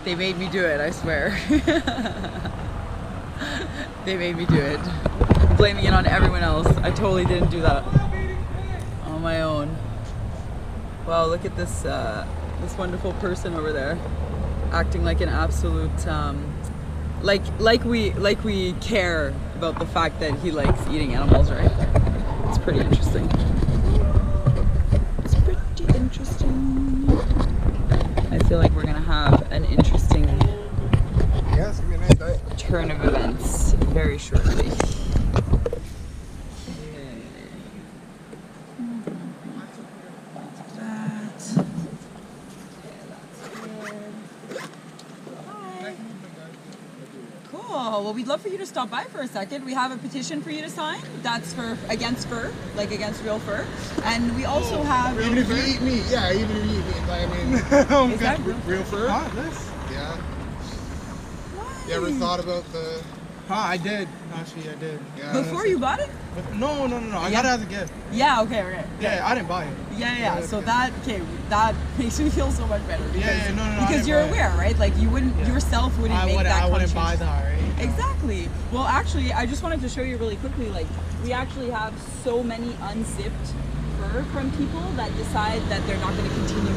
They made me do it, I swear. They made me do it. I'm blaming it on everyone else. I totally didn't do that on my own. Wow, look at this this wonderful person over there, acting like an absolute like we care about the fact that he likes eating animals, right? It's pretty interesting. It's pretty interesting. I feel like we're gonna have an interesting turn of events very shortly. Well, we'd love for you to stop by for a second. We have a petition for you to sign. That's for against fur, like against real fur. And we also have even if you eat meat, yeah, even if you eat meat. I mean, is that real fur? Huh, this? Yeah. Why? You ever thought about the? I did. Actually, I did. Yeah. Before you bought it? No. I got it as a gift. Yeah. Okay. Yeah, I didn't buy it. Yeah. So that makes me feel so much better. Because, no. Because you're aware, right? Like you wouldn't yourself wouldn't make that. I wouldn't buy that, right? Exactly. Well, actually, I just wanted to show you really quickly. Like, we actually have so many unzipped fur from people that decide that they're not going to continue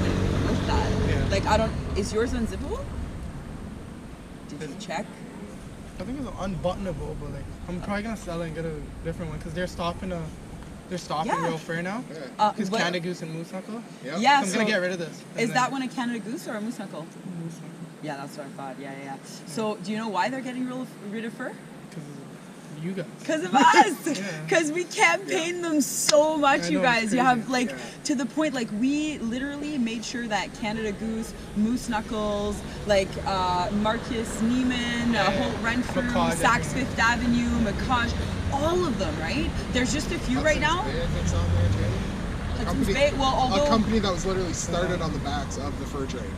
with that. Yeah. Like, is yours unzippable? Did you check? I think it's unbuttonable, but like I'm probably gonna sell it and get a different one because they're stopping real fur now. Because Canada Goose and Moose Knuckle. Yep. Yeah. So I'm gonna get rid of this. Is that one a Canada Goose or a Moose Knuckle? Moose Knuckle. Yeah, that's what I thought. Yeah. So, do you know why they're getting rid of fur? Because of you guys. Because of us. Because we campaign them so much, you guys. You have to the point like we literally made sure that Canada Goose, Moose Knuckles, like Marcus Neiman, Holt Renfrew, Saks Fifth Avenue, Macaj, all of them, right? There's just a few right now. Hudson's Bay. Well, although a company that was literally started on the backs of the fur trade.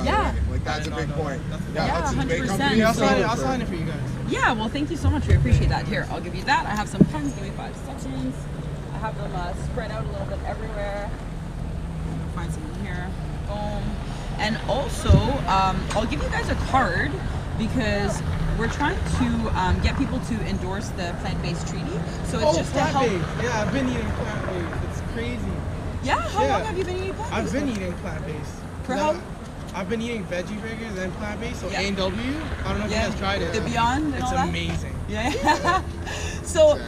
Yeah. Like that's a big point. Yeah, 100%. I'll sign it for you guys. Yeah, well, thank you so much. We appreciate that. Here, I'll give you that. I have some pens. Give me 5 seconds. I have them spread out a little bit everywhere. I'll find some in here. Boom. And also, I'll give you guys a card because we're trying to get people to endorse the plant-based treaty. So it's just to help. Yeah, I've been eating plant-based. It's crazy. Yeah? How long have you been eating plant-based? I've been eating plant-based. For how? I've been eating veggie burgers and plant-based, so A&W. I don't know if you guys tried it. The Beyond and it's all that? amazing. Yeah. So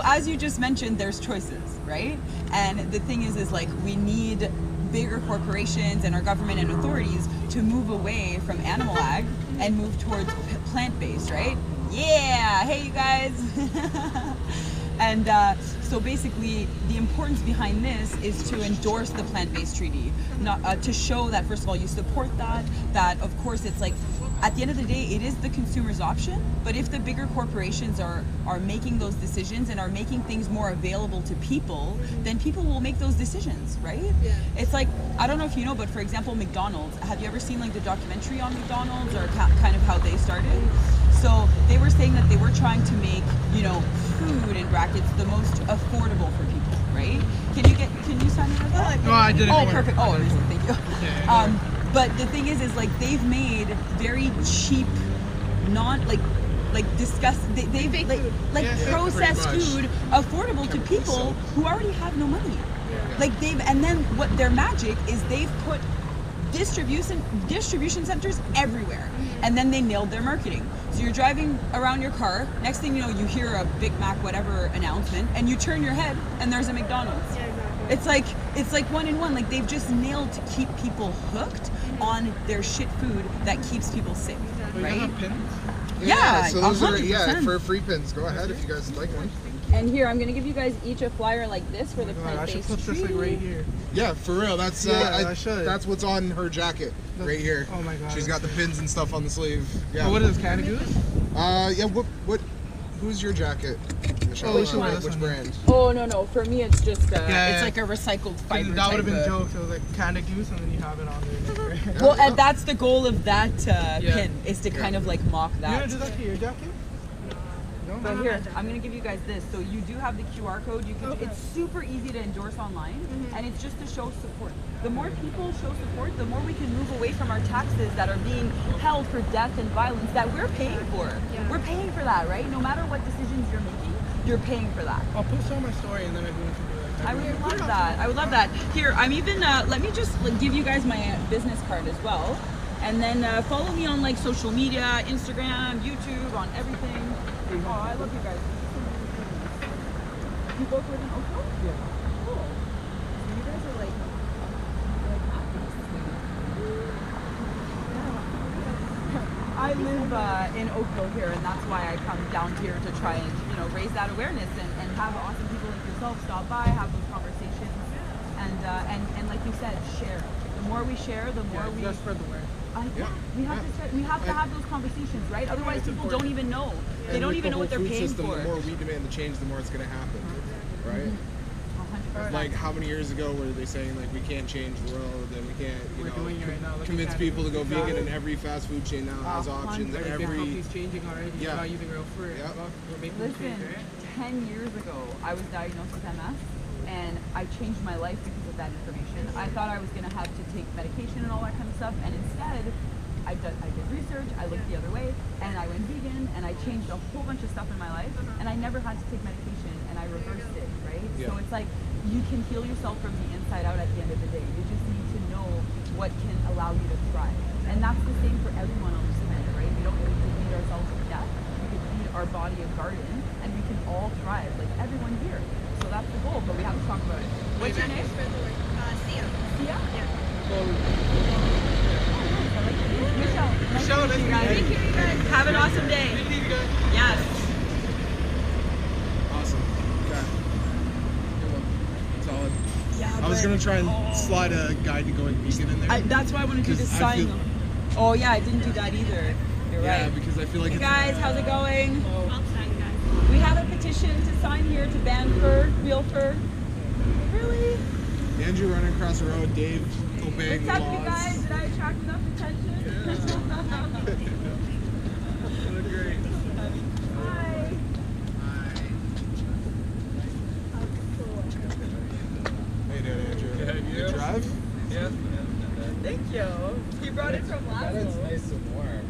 as you just mentioned, there's choices, right? And the thing is like we need bigger corporations and our government and authorities to move away from animal ag and move towards plant-based, right? Yeah. Hey, you guys. And so basically, the importance behind this is to endorse the plant-based treaty, not to show that first of all you support that. That of course it's like, at the end of the day, it is the consumer's option. But if the bigger corporations are making those decisions and are making things more available to people, then people will make those decisions, right? Yeah. It's like, I don't know if you know, but for example, McDonald's. Have you ever seen like the documentary on McDonald's or kind of how they started? So they were saying that they were trying to make, food in brackets the most affordable for people, right? Can you sign in with that? No, I didn't. Oh, perfect. Oh, amazing. Thank you. Yeah, but the thing is like they've made very cheap, they've processed food affordable to people who already have no money. Yeah. And then what their magic is they've put distribution centers everywhere, and then they nailed their marketing. So you're driving around your car, next thing you know, you hear a Big Mac whatever announcement, and you turn your head, and there's a McDonald's. Yeah, exactly. It's like one in one. Like they've just nailed to keep people hooked on their shit food that keeps people safe, right? You have pins? Yeah, so those 100%. are for free pins. Go ahead if you guys would like one. And here, I'm going to give you guys each a flyer like this for the plant-based I should put this right here. Yeah, for real. That's I should. That's what's on her jacket right here. Oh my god. She's got the pins and stuff on the sleeve. Yeah. Oh, what is this, Canada Goose? Yeah. What? Who's your jacket, Michelle? Which brand? Oh no. For me, it's just it's like a recycled fiber. That would have been jokes. It was like Canada Goose, and then you have it on there. Well, and that's the goal of that pin is to kind of like mock that. You gonna do that to your jacket? But here, I'm gonna give you guys this. So you do have the QR code. You can. It's super easy to endorse online, and it's just to show support. The more people show support, the more we can move away from our taxes that are being held for death and violence that we're paying for. We're paying for that, right? No matter what decisions you're making, you're paying for that. I'll post on my story and then everyone can do it. I would love that. I would love that. Here, I'm even. Let me just give you guys my business card as well, and then follow me on like social media, Instagram, YouTube, on everything. Oh, I love you guys. You both live in Oakville? Yeah. Cool. So you guys are like activists. I live in Oakville here, and that's why I come down here to try and raise that awareness and have awesome people like yourself stop by, have those conversations, and like you said, share. The more we share, the more we spread the word. We have to have those conversations, right? Otherwise, people don't even know. They don't even know what they're paying for. The more we demand the change, the more it's going to happen, right? 100%. Like how many years ago were they saying like we can't change the world and we can't, We're doing it right now. convince people to go vegan, and every fast food chain now has options. Every company's changing already. Yeah. Not using real fruit. Yeah. We're making Listen, change, right? 10 years ago, I was diagnosed with MS, and I changed my life because of that information. I thought I was going to have to take medication and all that kind of stuff, and instead, I did research, I looked the other way, and I went vegan, and I changed a whole bunch of stuff in my life, and I never had to take medication, and I reversed it, right? Yeah. So it's like, you can heal yourself from the inside out at the end of the day. You just need to know what can allow you to thrive. And that's the same for everyone on this planet, right? We don't need to feed ourselves to death. We can feed our body a garden, and we can all thrive, like everyone here. So that's the goal, but we have to talk about it. What's your name? Sia. Sia? Yeah. Michelle, nice to meet you guys. Thank you, you guys. Have an awesome day. Yes. Awesome. Okay. Solid. Yeah, I was gonna try and slide a guide to going vegan in there. That's why I want to do this 'Cause I sign. feel- Oh yeah, I didn't do that either. You're Yeah, right. because I feel like Hey it's guys, how's it going? Well done, guys. We have a petition to sign here to ban fur, real fur. Really? Andrew running across the road, Dave obeying What's the up, laws. you guys? Did I attract enough attention? You look great. Hi. How you doing, Andrew? Good drive? Yeah. Thank you. He brought it from That is Labrosse. nice and warm.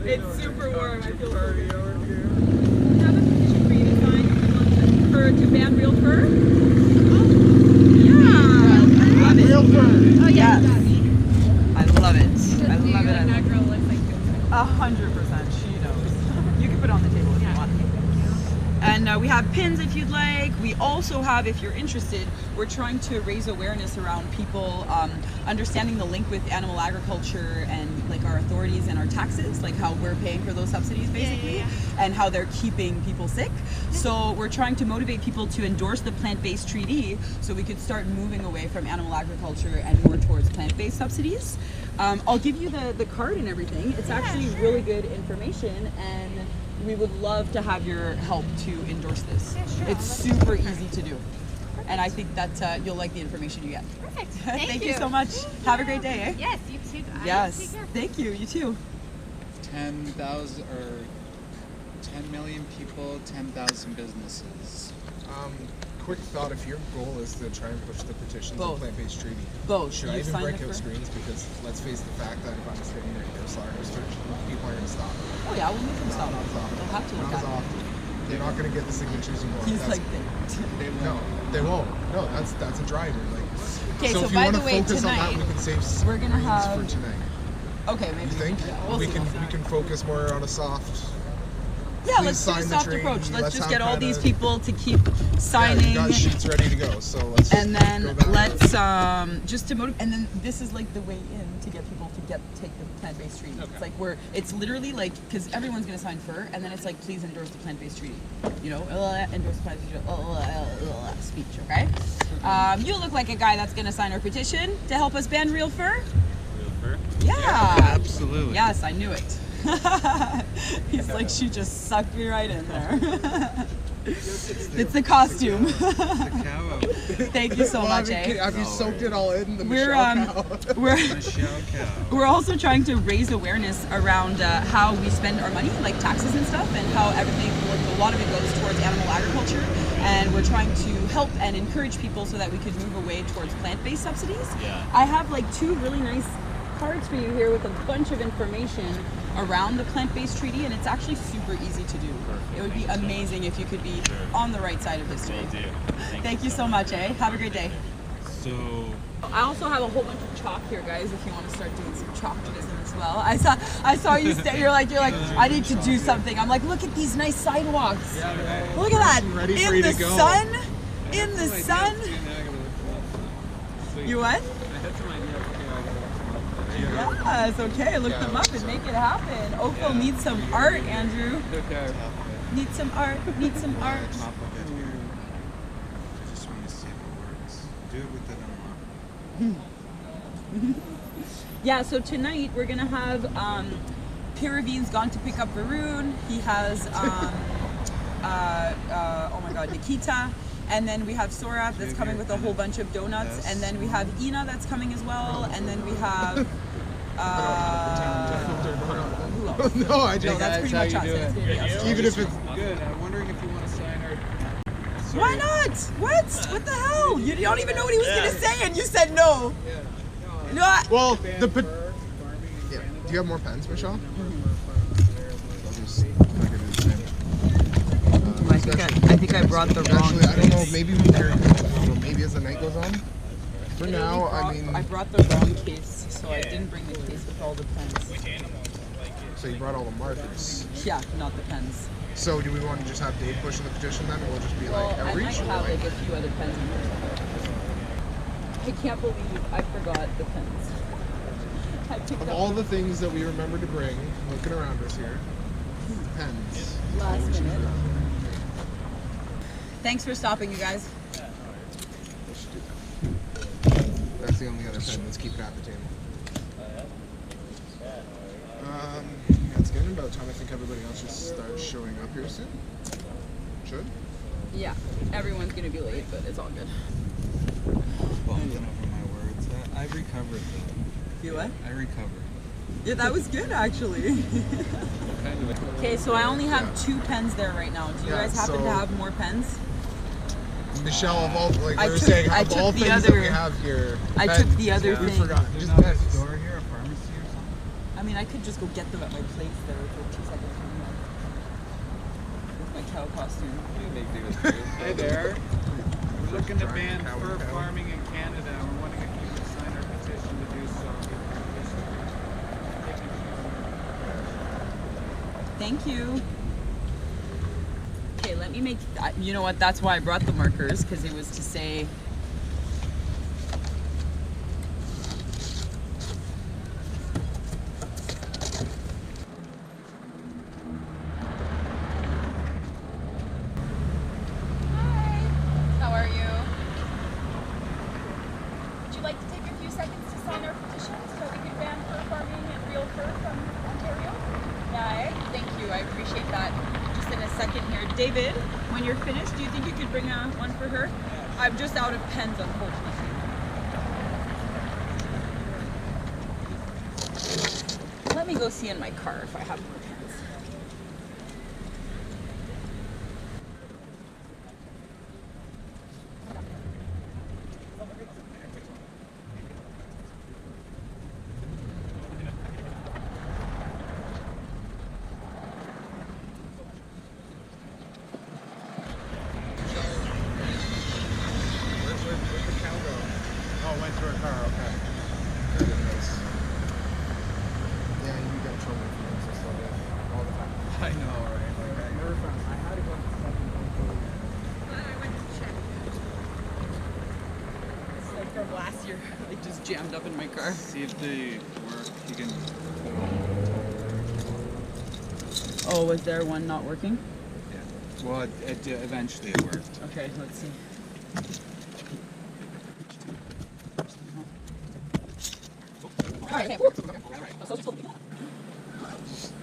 It's super warm. I feel so Party good. over here. We have a petition for you to sign to ban real fur. Yeah. Love it. Real fur. Oh yes. I love it. I love it. I love That it. girl looks like 100%. She knows. You can put it on the table if you want. And we have pins if you'd like. We also have, if you're interested, we're trying to raise awareness around people understanding the link with animal agriculture and like our authorities and our taxes, like how we're paying for those subsidies basically, and how they're keeping people sick. So we're trying to motivate people to endorse the plant-based treaty so we could start moving away from animal agriculture and more towards plant-based subsidies. I'll give you the card and everything. It's actually really good information, and we would love to have your help to endorse this. It's super easy to do. And I think that you'll like the information you get. perfect. Thank you so much. Have a great day, eh? Yes, you too, guys. Yes. Take care. Thank you. You too. 10,000 or 10 million people, 10,000 businesses. Quick thought, if your goal is to try and push the petitions on Both. plant-based treaty, Both. should I You've even signed break up out for- screens? Because let's face the fact that if I'm sitting there here, slaughter restriction, people are going to stop. Oh yeah, we'll make them stop. Not as often. They'll have to look Not as at it. often. They're not going to get the signatures you want. He's That's- like, They no, won't. they won't. No, that's a driver. Like, Okay, so if you by want the to way, focus on that, tonight, we can save we're gonna screens have- for tonight. okay, maybe. You think? Yeah, we'll we see. can focus more on a soft. Yeah, Please let's do a sign the soft treaty. approach. Let's Let's just have get all kinda- these people to keep Yeah, signing. you got sheets ready to go. So let's. And then go down let's just to motivate, and then this is like the way in to get people to take the plant-based treaty. It's like it's literally like, because everyone's gonna sign fur, and then it's like, please endorse the plant-based treaty. You know, endorse the plant-based treaty. Speech, okay? You look like a guy that's gonna sign our petition to help us ban real fur. Real fur? Yeah. Absolutely. Yes, I knew it. He's like, she just sucked me right in there. It's the costume. The cow. Thank you so much, Have you soaked it all in the We're Michelle cow? Michelle cow. We're also trying to raise awareness around how we spend our money, like taxes and stuff, and how everything, like, a lot of it goes towards animal agriculture. And we're trying to help and encourage people so that we could move away towards plant-based subsidies. Yeah. I have like 2 really nice cards for you here with a bunch of information around the plant-based treaty, and it's actually super easy to do. Perfect. It would be amazing if you could be on the right side of history. Will do. Thank you so much, eh? Have a great day. So, I also have a whole bunch of chalk here, guys, if you want to start doing some chalkism as well. I saw you you're like, I need to do something. I'm like, look at these nice sidewalks. Look at that. Ready for In you the to go. sun. In the sun. You what? Yes, okay. Look them up and make it happen. Oakville needs some art, Andrew. Need some art. Need some art. Top of it here. I just want to see if it works. Do it with the number. Yeah, so tonight we're gonna have Piravine's gone to pick up Varun. He has oh my god, Nikita. And then we have Sora that's coming with a whole bunch of donuts. And then we have Ina that's coming as well. And then we have who else? No, I No, just. that's pretty much us. It's gonna be us. Even if it's. Good. I'm wondering if you want to sign her. Why not? What? What the hell? You don't even know what he was gonna say, and you said no. No. Well, yeah. Do you have more pens, Michelle? I'll just plug it in the same. I think I brought the wrong. Actually, I don't know. Maybe we carry. Maybe as the night goes on. For now, I mean. I brought the wrong case, so I didn't bring the case with all the pens. So you brought all the markers. Yeah, not the pens. So do we want to just have Dave push the petition then, or will it just be Well, like I outreach? might Or have like, like a few other pens in here. I can't believe I forgot the pens. I picked of up all the things that we remember to bring, looking around us here, pens. last minute. Thanks for stopping, you guys. Let's do that. That's the only other pen. Let's keep it at the table. It's getting about time. I think everybody else should start showing up here soon. Should? Yeah, everyone's gonna be late, but it's all good. Bumping over my words. I recovered though. You what? I recovered. Yeah, that was good actually. Okay, so I only have 2 pens there right now. Do you Yeah, guys happen so- to have more pens? Michelle, of all, like I we were took- saying, I of took all the things that we other- have here, I pens, took the other we thing. forgot. There's Just not a pens. store here, a pharmacy or something? I mean, I could just go get them at my place there for 2 seconds. With my cow costume. Hey there. We're looking to ban Cow fur and cow. farming in Canada. We're wondering if you could sign our petition to do so. Thank you. Okay, let me make. You know what? That's why I brought the markers, because it was to say. Hi. How are you? Would you like to take a few seconds to sign our petition so we can ban fur farming and real fur from Ontario? Yeah, eh? Thank you. I appreciate that. Just in a second here. David, when you're finished, do you think you could bring one for her? I'm just out of pens, unfortunately. Let me go see in my car if I have more pens. Where'd the cow go? Oh, it went through her car. Okay. There it is. Yeah, you get in trouble for this and stuff all the time. I know, right? Like, I never found. I had to go to the second one. It's like from last year. It just jammed up in my car. See if they work. You can. Oh, was there one not working? Yeah. Well, eventually it worked. Okay, let's see.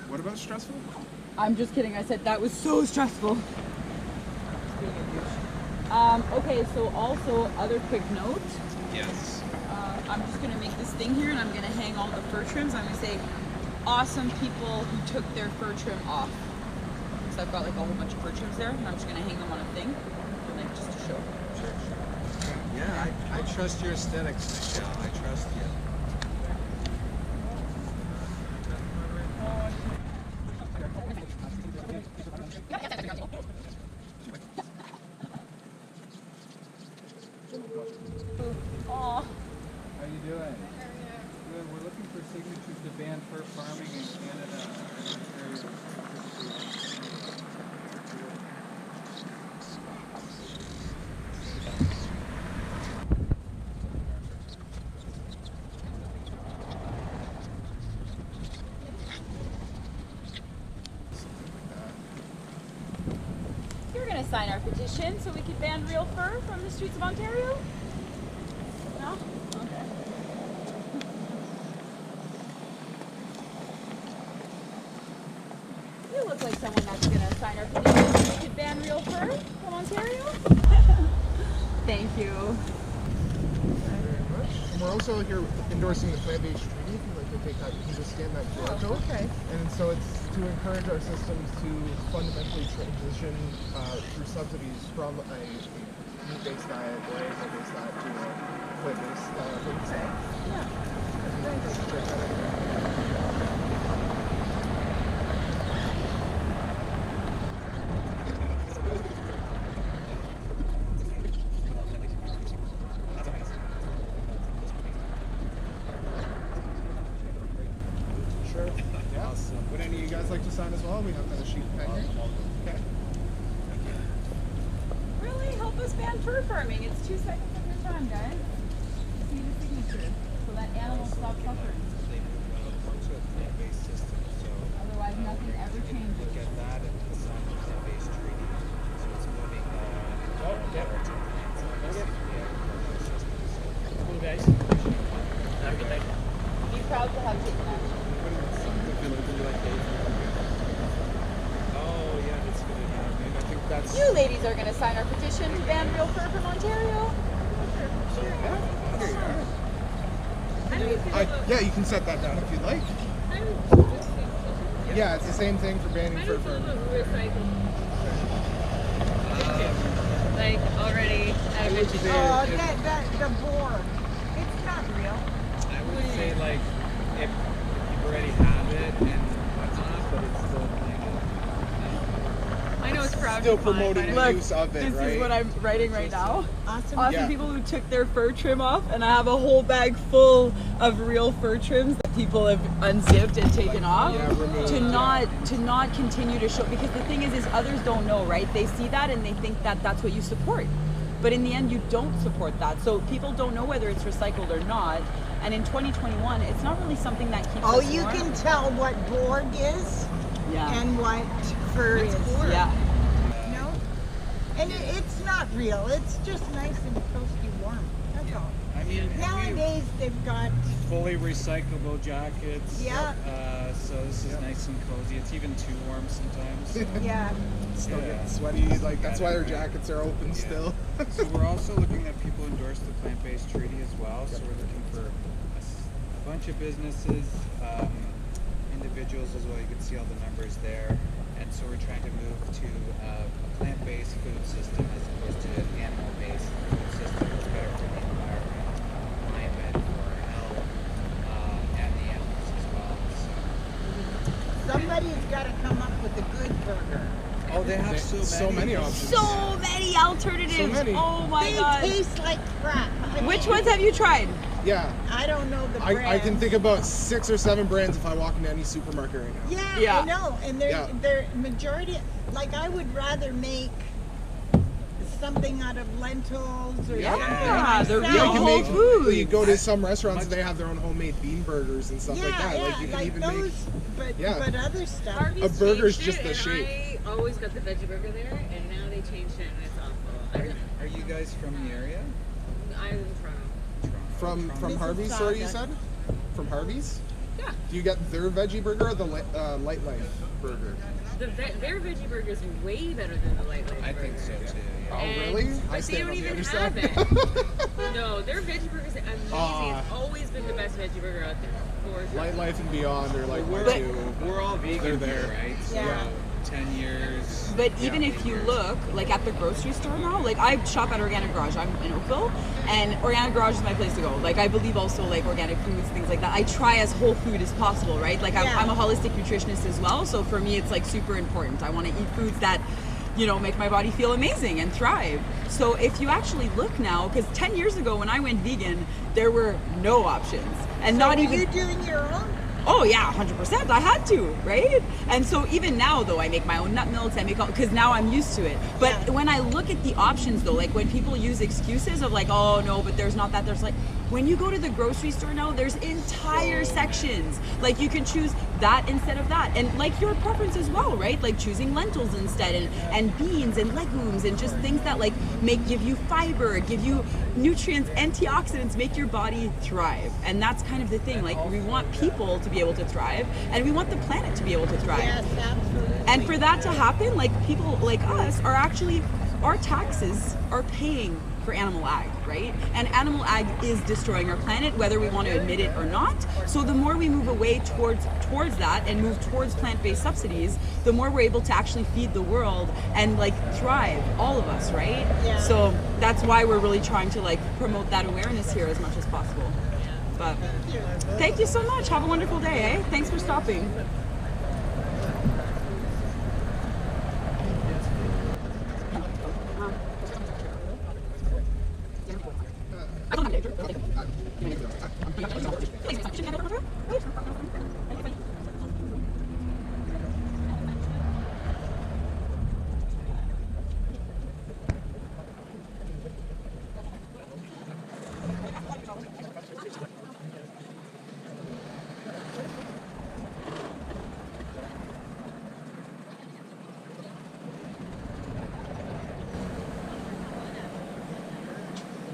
What about stressful? I'm just kidding. I said that was so stressful. being a douche. Okay, so also, other quick note. Yes. I'm just gonna make this thing here and I'm gonna hang all the fur trims. I'm gonna say, awesome people who took their fur trim off. So I've got like a whole bunch of fur trims there and I'm just gonna hang them on a thing, like just to show. Sure. Yeah, I trust your aesthetics, Michelle. I trust you. Aw. How you doing? Good. We're looking for signatures to ban fur farming in Canada. You're gonna sign our petition so we can ban real fur from the streets of Ontario? No? Okay. You look like someone that's gonna sign our petition so we can ban real fur from Ontario? Thank you. Very much. And we're also here endorsing the plant-based treaty. If you'd like to take that, you can just scan that QR code. Okay. And so it's to encourage our systems to fundamentally transition through subsidies from a meat-based diet or animal-based diet to a plant-based diet. Yeah. Sure. Yeah. Awesome. Would any of you guys like to sign as well? We have another sheet of pen here. Okay. Really? Help us ban fur farming. It's 2 seconds of your time, guys. Just need a signature so that animals stop suffering. To a plant-based system, so Otherwise, nothing ever changes. look at that and sign the plant-based treaty. So it's moving Yep. to plants and systems. Cool, guys. Have a good day. Be proud to have taken action. Oh yeah, that's good. I mean, I think that's You ladies are going to sign our petition to ban real fur from Ontario. Yeah, you can set that down if you'd like. Yeah, it's the same thing for banning fur farming. Like already out of it. The board. It's not real. I would say like if you already have it and whatnot, but it's still kind of I know it's crowded. Still promoting the Look, use of it, This right? is what I'm writing right now. Awesome. Awesome Yeah. people who took their fur trim off, and I have a whole bag full of real fur trims that people have unzipped and taken off removed, to not continue to show, because the thing is others don't know, right? They see that and they think that that's what you support, but in the end you don't support that. So people don't know whether it's recycled or not, and in 2021 it's not really something that keeps Oh, us you warm. can tell what board is Yeah. and what fur is. Yeah. No? And it's not real. It's just nice and toasty warm. That's all. I mean, Nowadays they've got fully recyclable jackets. Yeah. So this is nice and cozy. It's even too warm sometimes. So. yeah. Still Yeah. getting sweaty, like that's why their jackets are open still. So we're also looking at people endorse the plant-based treaty as well. So we're looking for a bunch of businesses, individuals as well. You can see all the numbers there. And so we're trying to move to a plant-based food system as opposed to an animal-based food system. It's better for the environment, climate, for health, and the animals as well. So. Somebody's got to come up with a good burger. Oh, they have So many options. So many alternatives. So many. Oh my They god. taste like crap. I Which mean, ones have you tried? Yeah. I don't know the brands. I can think about 6 or 7 brands if I walk into any supermarket right now. Yeah, Yeah. I know. And they're majority, like I would rather make something out of lentils or Yeah, something. they're myself. real You can whole make. foods. You go to some restaurants and they have their own homemade bean burgers and stuff Yeah, like that. yeah, Like you can even those, make. but Yeah. other stuff. Harvey's A burger's changed just it, the and shape. I always got the veggie burger there, and now they changed it, and it's awful. Are you guys from the area? I'm in Toronto. From This is Harvey's, sorry, you said? sawdust. From Harvey's? Yeah. Do you get their veggie burger or the Light Life burger? Their veggie burger is way better than the Light Life burger. I think so too. Oh, And- really? I But they stand don't on the even other have side. it. No, their veggie burger is amazing. It's always been the best veggie burger out there. For sure. Light Life and Beyond are like my We're, two. we're all vegan They're here, there. right? So Yeah. 10 years. But even yeah, if you 8 years. look, like at the grocery store now, like I shop at Organic Garage. I'm in Oakville, and Organic Garage is my place to go. Like I believe also like organic foods, things like that. I try as whole food as possible, right? Like Yeah. I'm a holistic nutritionist as well, so for me it's like super important. I want to eat foods that, you know, make my body feel amazing and thrive. So if you actually look now, because 10 years ago when I went vegan, there were no options, and not Are even. you doing your own? Oh yeah, 100%. I had to, right? And so even now, though, I make my own nut milks. I make all because now I'm used to it. But Yeah. when I look at the options, though, like when people use excuses of like, oh no, but there's not that. There's like, when you go to the grocery store now, there's entire sections. Like you can choose that instead of that, and like your preference as well, right? Like choosing lentils instead, and beans and legumes and just things that like give you fiber, give you nutrients, antioxidants, make your body thrive. And that's kind of the thing. Like we want people to be able to thrive, and we want the planet to be able to thrive. Yes, absolutely. And for that to happen, like people like us are actually, our taxes are paying for animal ag, right? And animal ag is destroying our planet, whether we want to admit it or not. So the more we move away towards that and move towards plant-based subsidies, the more we're able to actually feed the world and like thrive, all of us, right? Yeah. So that's why we're really trying to like promote that awareness here as much as possible. But thank you so much. Have a wonderful day, eh? Thanks for stopping.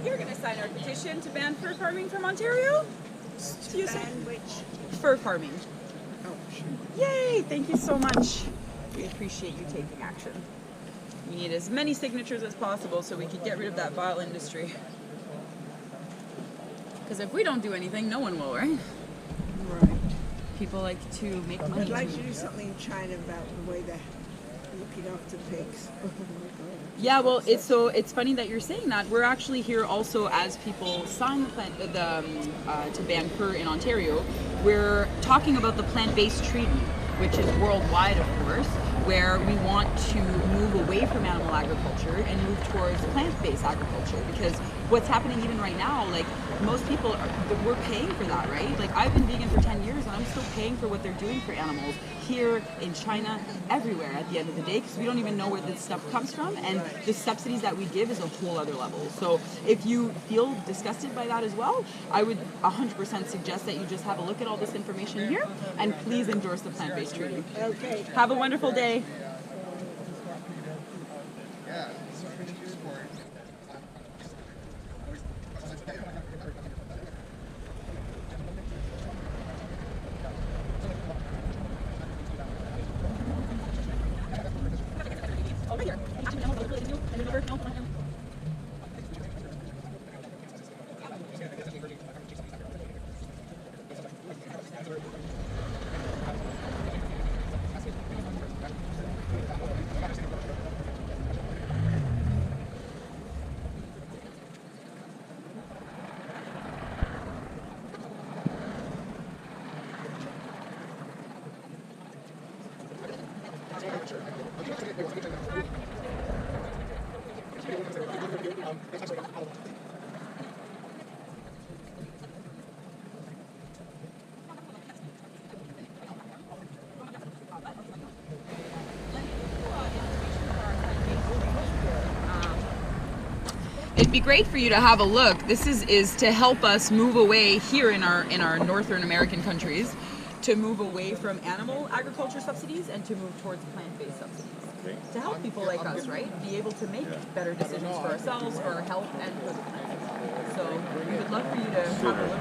You're going to sign our petition to ban fur farming from Ontario? You say? Fur farming. Yay! Thank you so much. We appreciate you taking action. We need as many signatures as possible so we can get rid of that vile industry. Because if we don't do anything, no one will, right? Right. People like to make money. I'd like to too. do something in China about the way they're looking after pigs. Yeah, well, it's funny that you're saying that. We're actually here also as people sign to ban fur in Ontario. We're talking about the plant-based treaty, which is worldwide, of course, where we want to move away from animal agriculture and move towards plant-based agriculture. Because what's happening even right now, like most people, we're paying for that, right? Like I've been vegan for 10 years and I'm still paying for what they're doing for animals here, in China, everywhere at the end of the day, because we don't even know where this stuff comes from, and the subsidies that we give is a whole other level. So if you feel disgusted by that as well, I would 100% suggest that you just have a look at all this information here and please endorse the plant-based treaty. Okay. Have a wonderful day. It'd be great for you to have a look. This is to help us move away here in our Northern American countries, to move away from animal agriculture subsidies and to move towards plant-based subsidies. To help people like us, right? Be able to make better decisions for ourselves, for our health, and for the planet. So we would love for you to have a look.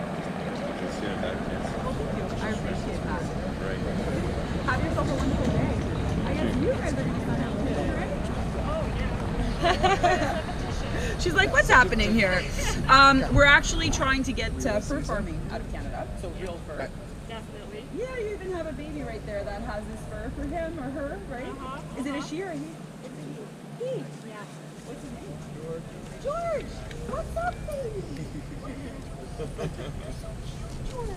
I appreciate that. Right. Have yourself a wonderful day. I guess you guys are going to sign up too, right? She's like, what's happening here? We're actually trying to get fur farming out of Canada, so real fur. Definitely. Yeah, you even have a baby right there that has this fur for him or her, right? Is it a she or a he? He. Yeah. What's his name? George. What's up, baby? George.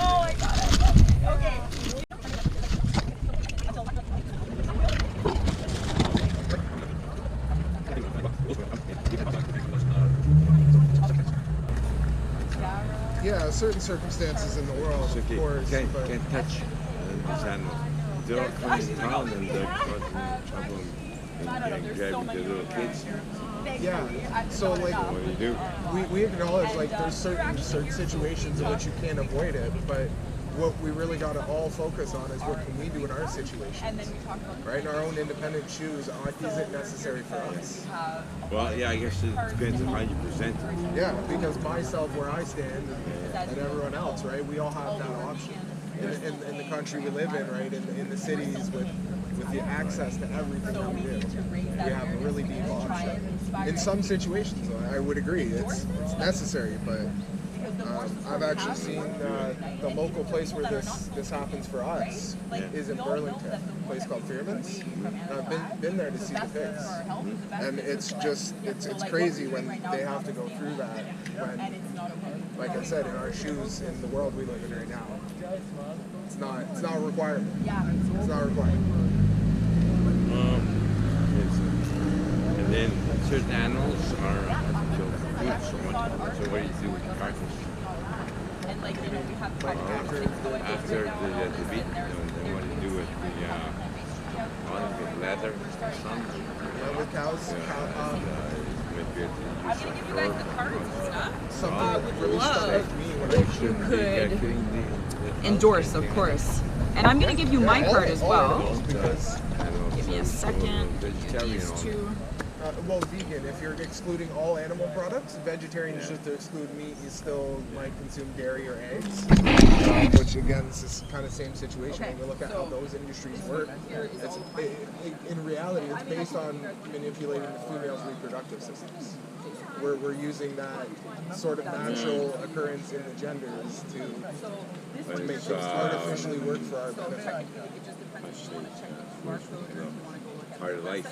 Oh, I got it. Okay. Yeah, certain circumstances in the world, of course. Can't but touch these animals. They're all coming to town and they're causing trouble and grabbing the little kids. yeah, so like What do you do? we acknowledge like there's certain situations in which you can't avoid it, but what we really got to all focus on is what can we do in our situations, right? In our own independent shoes, is it necessary for us? Well, yeah, I guess it depends on how you present it. Yeah, because myself, where I stand, and everyone else, right? We all have that option in the country we live in, right? In the cities with the access to everything that we do, we have a really deep option. In some situations, though, I would agree it's necessary, but I've actually seen the local place where this happens for us is in Burlington, a place called Fearman's. I've been there to see the pigs, and it's just it's crazy when they have to go through that. When, like I said, in our shoes in the world we live in right now, it's not a requirement. It's not a requirement. And then certain animals are killed for food. So what do you do with the carcass? And like, you know, we have After the meat, then what do you do with the leather or something? With cows, Maybe I'm gonna give you guys the cards and stuff. something really love stuck with me when I if you could endorse, of course. And I'm gonna give you my card as well. because Give me a second. These two. well, vegan. If you're excluding all animal products, vegetarian is just to exclude meat. You still might consume dairy or eggs, which again, this is kind of same situation. When we look at how those industries work, in reality, it's based on manipulating the female's reproductive systems. We're using that sort of natural occurrence in the genders to make things artificially work for our benefit. Part of life.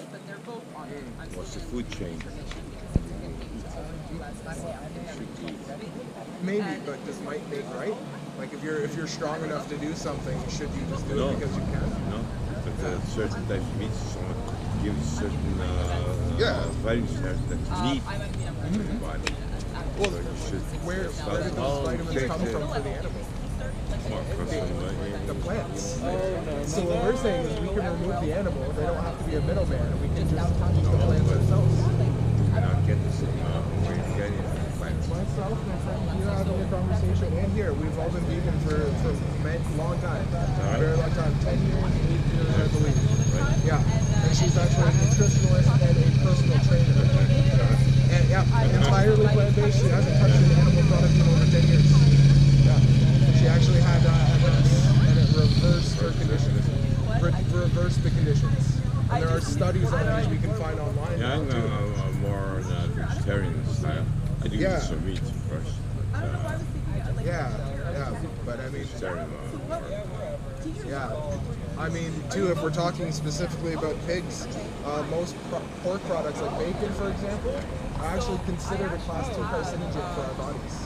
What's the food chain? Maybe, but does might make right? Like if you're strong enough to do something, should you just do it because you can? No, but certain types of meats, someone gives certain vitamins that you need in the body. Well, So you should where do those vitamins come from for the animal? The plants. So what we're saying is we can remove the animal. They don't have to be a middleman, and we can just use the plants ourselves. You cannot get this where you get it from plants. Myself, my friend, here having a conversation, and here we've all been vegan for a long time, a very long time, 10 years, 8 years, I believe. Yeah, and she's actually a nutritionalist and a personal trainer. And entirely plant-based. She hasn't touched an animal product in over 10 years. Yeah, she actually had MS, and it reversed her conditions. Reversed the conditions. And there are studies on these we can find online. Yeah, I'm more on a vegetarian style. I do eat some meat, of course. But I mean, Vegetarian. I mean, too, if we're talking specifically about pigs, most pork products like bacon, for example, are actually considered a class 2 carcinogen for our bodies.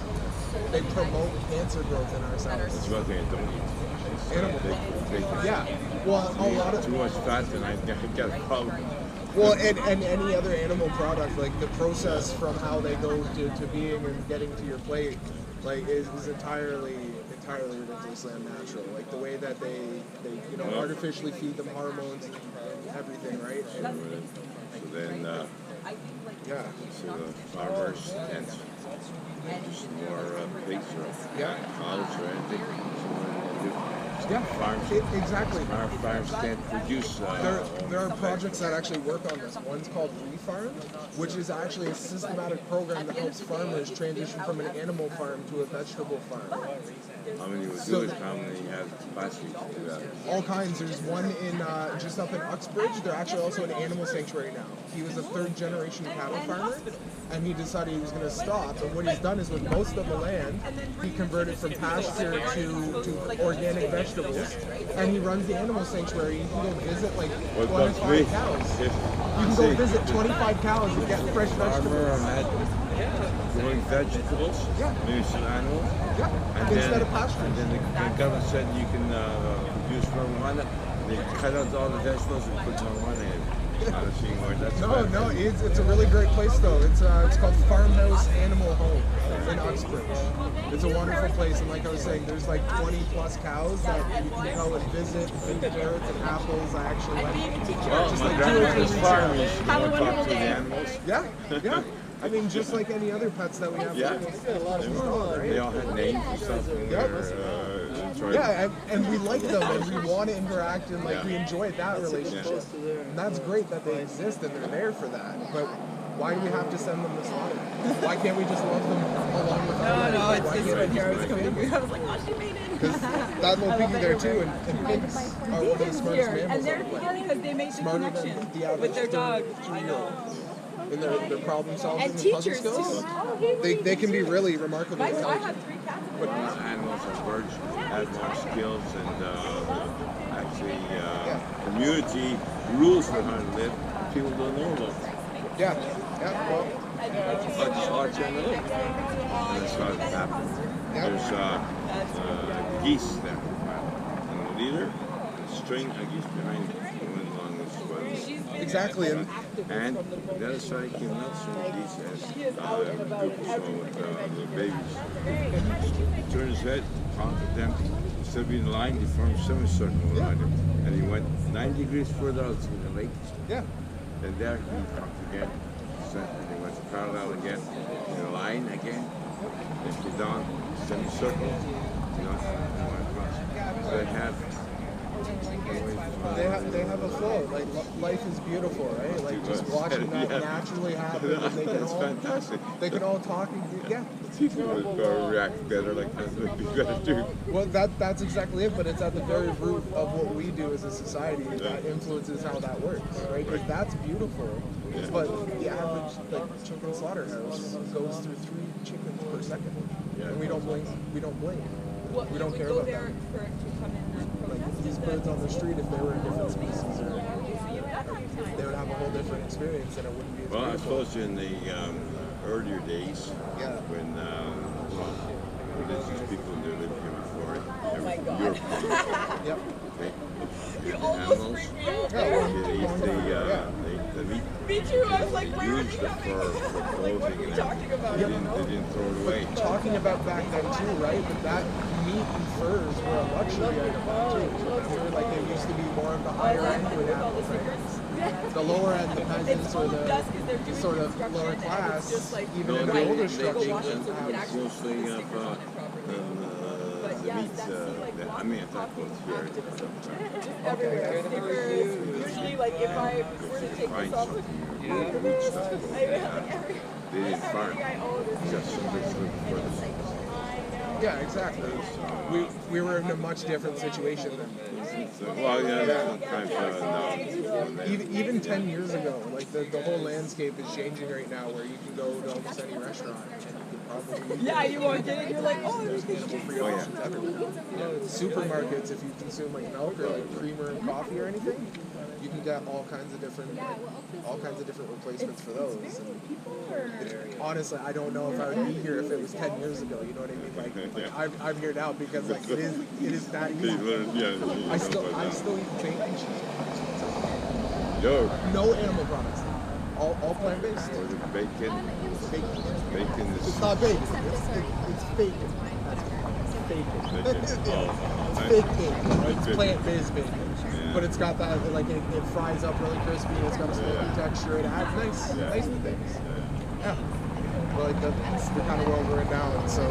They promote cancer growth in our cells. That's one thing I don't eat. Animal bacon. Yeah. Well, a lot of too much fat, and I get a problem. Well, and any other animal product, like the process from how they go to being and getting to your plate, like is entirely ridiculously unnatural. Like the way that they artificially feed them hormones and everything, right? So then, so the farmers and just more pigs or cows or anything. So farms. Exactly. Our farms can't produce. There are projects that actually work on this. One's called Refarm, which is actually a systematic program that helps farmers transition from an animal farm to a vegetable farm. How many would do it? How many have capacity to do that? All kinds. There's one in just up in Uxbridge. They're actually also an animal sanctuary now. He was a third-generation cattle farmer, and he decided he was going to stop. And what he's done is, with most of the land, he converted from pasture to organic vegetables. And he runs the animal sanctuary. You can go visit like 25 cows. You can go visit 25 cows and get fresh vegetables. Growing vegetables, maybe some animals. And instead of pasture. And then the government said you can produce marijuana. They cut out all the vegetables and put marijuana in. No, it's a really great place though. It's called Farmhouse Animal Home in Uxbridge. It's a wonderful place, and like I was saying, there's like 20 plus cows that you can go and visit, and carrots and apples. I actually like just like 2 or 3 farm. You should go and talk to the animals. Yeah. I mean, just like any other pets that we have. Yeah. They all had names and stuff. And we like them, and we want to interact, and like we enjoy that relationship. And that's great that they exist and they're there for that. But why do we have to send them to slaughter? Why can't we just love them along with them? No, it's just when Kara was coming through. I was like, oh, she made it. Because that little piggy there too, and pigs are one of the smartest mammals. And they're here because they make the connection with their dog. I know. In their problem solving and puzzle skills, they can be really remarkable. I have 3 cats. But animals and birds have more skills, and actually community rules for how to live. People don't know about. Well, like slaughter and everything. And that's how it happens. There's geese there, and the leader, a string of geese behind him. Exactly, and the other side came out some geese as with little babies. He turned his head, counted them, instead of being in line, he formed a semicircle around him, and he went 9 degrees further out to the lake. And there he counted again, and he went parallel again, in a line again, lifted down, semicircle, and went across. So they have a flow. Like life is beautiful, right? Like just watching that naturally happen. And they can all fantastic. They can all talk. People would react better like that. Well, that's exactly it. But it's at the very root of what we do as a society that influences how that works, right? Because that's beautiful. But the average chicken slaughterhouse goes through 3 chickens per second, and we don't blink. We don't blink. We don't care about that. Like these birds on the street, if they were a different species, they would have a whole different experience, and it wouldn't be as beautiful. I suppose in the earlier days, when religious people lived here before, You almost freaked me out there. The meat. Me too. I was like, where are Used it for clothing and everything. They didn't throw it away. Talking about back then too, right? But that meat and furs were a luxury item too. Remember, like it used to be more of the higher end would have the lower end, the peasants or the sort of lower class, even in the older structures. Mostly the meats. I mean, I thought both here. Usually, like if I were to take this off, they didn't farm. Just for the Yeah, exactly. We were in a much different situation then. Well, even 10 years ago, like the whole landscape is changing right now, where you can go to almost any restaurant. You won't get it. You're like, oh, there's supermarkets. If you consume like milk or like creamer and coffee or anything, you can get all kinds of different replacements for those. And honestly, I don't know if I would be here if it was 10 years ago. You know what I mean? Like I'm here now because like it is that easy. I still eat bacon cheese. No animal products. All plant based. Or the bacon. Bacon is. It's not bacon. It's bacon. It's bacon. It's fake bacon. It's plant-based bacon. Yeah. But it's got that, like, it fries up really crispy, it's got a smoky texture, it adds nice things. Yeah. But, like, that's the kind of world we're in now, and so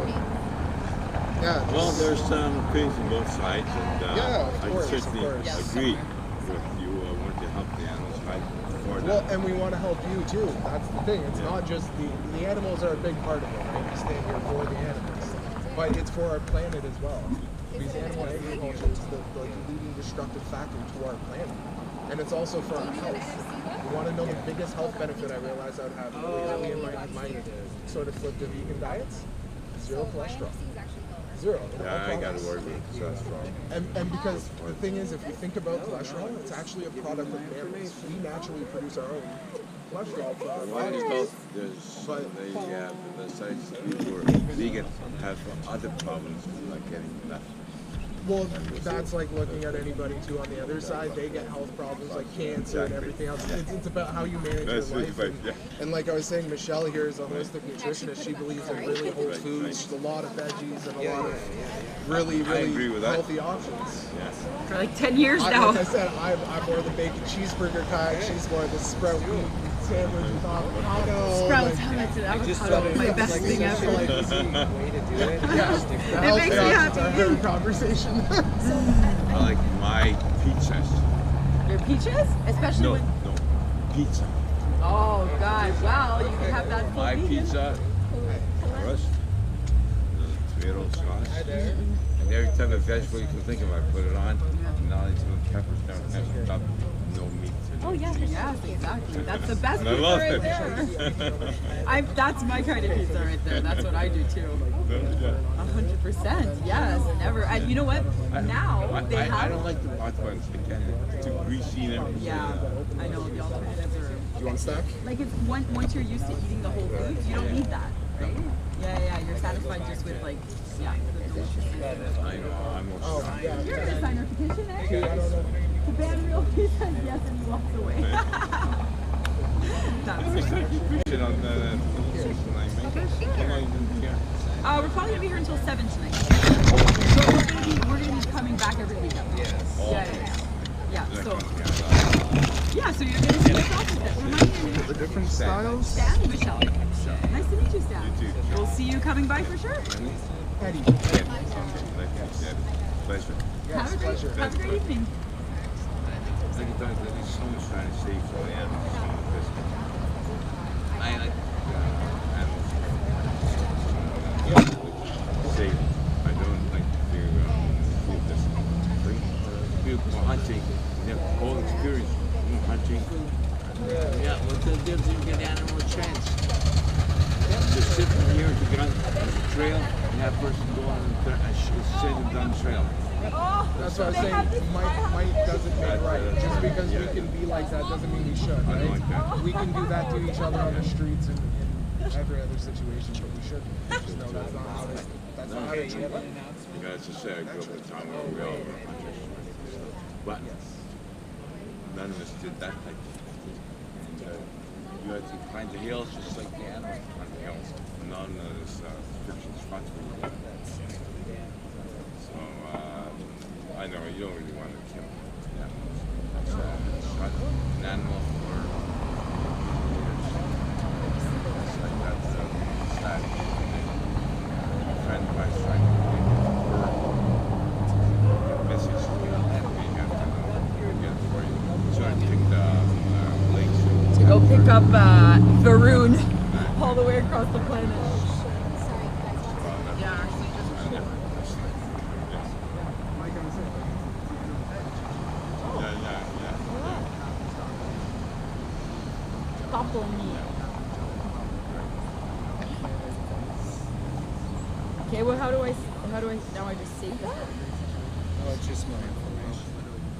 Yeah. Well, there's some opinions on both sides, and of I course, certainly of course. agree with you. Want to help the animals fight for Well, that. and we want to help you too. That's the thing. It's not just the animals are a big part of it, right? We stay here for the animals, but it's for our planet as well. Because animal agriculture is the leading destructive factor to our planet, and it's also for our health. You want to know the biggest health benefit I realized I would have early in my sort of flip to vegan diets? Zero cholesterol. Zero. Yeah, I got to worry about cholesterol. And because the thing is, if you think about cholesterol, it's actually a product of mammals. We naturally produce our own cholesterol for our bodies. The sites who are vegan have other problems like getting enough. Well, that's like looking at anybody too on the other side. They get health problems like cancer and everything else. It's about how you manage your life. And like I was saying, Michelle here is a holistic nutritionist. She believes in really whole foods, a lot of veggies, and a lot of really healthy options. Yes. For like 10 years now. Like I said, I'm more the bacon cheeseburger kind. She's more the sprout wheat sandwich with avocado. Sprouts, avocado, my best thing ever. Like easy way to do it. Yeah, It makes me happy. Conversation. I like my pizzas. Your peaches? Especially No, pizza. Oh God! Wow, you can have that full My vegan. pizza, crust, the tomato sauce, and every type of vegetable you can think of, I put it on. And now it's with peppers, no meat. Oh yeah, yes, exactly. That's the best And I pizza love right it. there. That's my kind of pizza right there. That's what I do too. 100%. Yes, never. And you know what? Now they have. I don't like the hot ones. Again, it's too greasy and everything. Yeah, I know the alternatives are. You want a stack? Like it's once you're used to eating the whole foods, you don't need that, right? Yeah. You're satisfied just with like, the delicious. I know. I'm also You're a designer petition, eh? To ban real pizza, yes, and he walks away. That's appreciate on the tonight, we're probably gonna be here until 7 tonight. So we're gonna be coming back every weekend. Yes. Yeah. So so you're gonna see us often. Remind me your name. The different styles. Stan, Michelle. Nice to meet you, Stan. You too. We'll see you coming by for sure. Eddie. Pleasure. Have a great evening. There's so much trying to save for the animals because I like animals. Save. I don't like to do this thing. For hunting, you have whole experience hunting. Yeah, what's the difference? You get animal chance. Just sit from here to get on the trail and have person go on and sit down the trail. That's what I was saying. Might doesn't make right. Just because we can be like that doesn't mean we should, I don't right? like that. We can do that to each other on the streets and in every other situation, but we shouldn't. Just know that's not how to treat it. You know, it's just I grew up in a town where we all were hunters. But none of us did that type of thing. And you had to climb the hills just like the animals climb the hills. None of this restrictions responsible. So I know you don't really want to kill animals. So shot an animal for it's like that's sad. A friend of mine's trying to get message to me and we have to get it for you. So I picked links. To go pick up Varun all the way across the planet. Okay, well how do I now I just save that? Oh, it's just more information.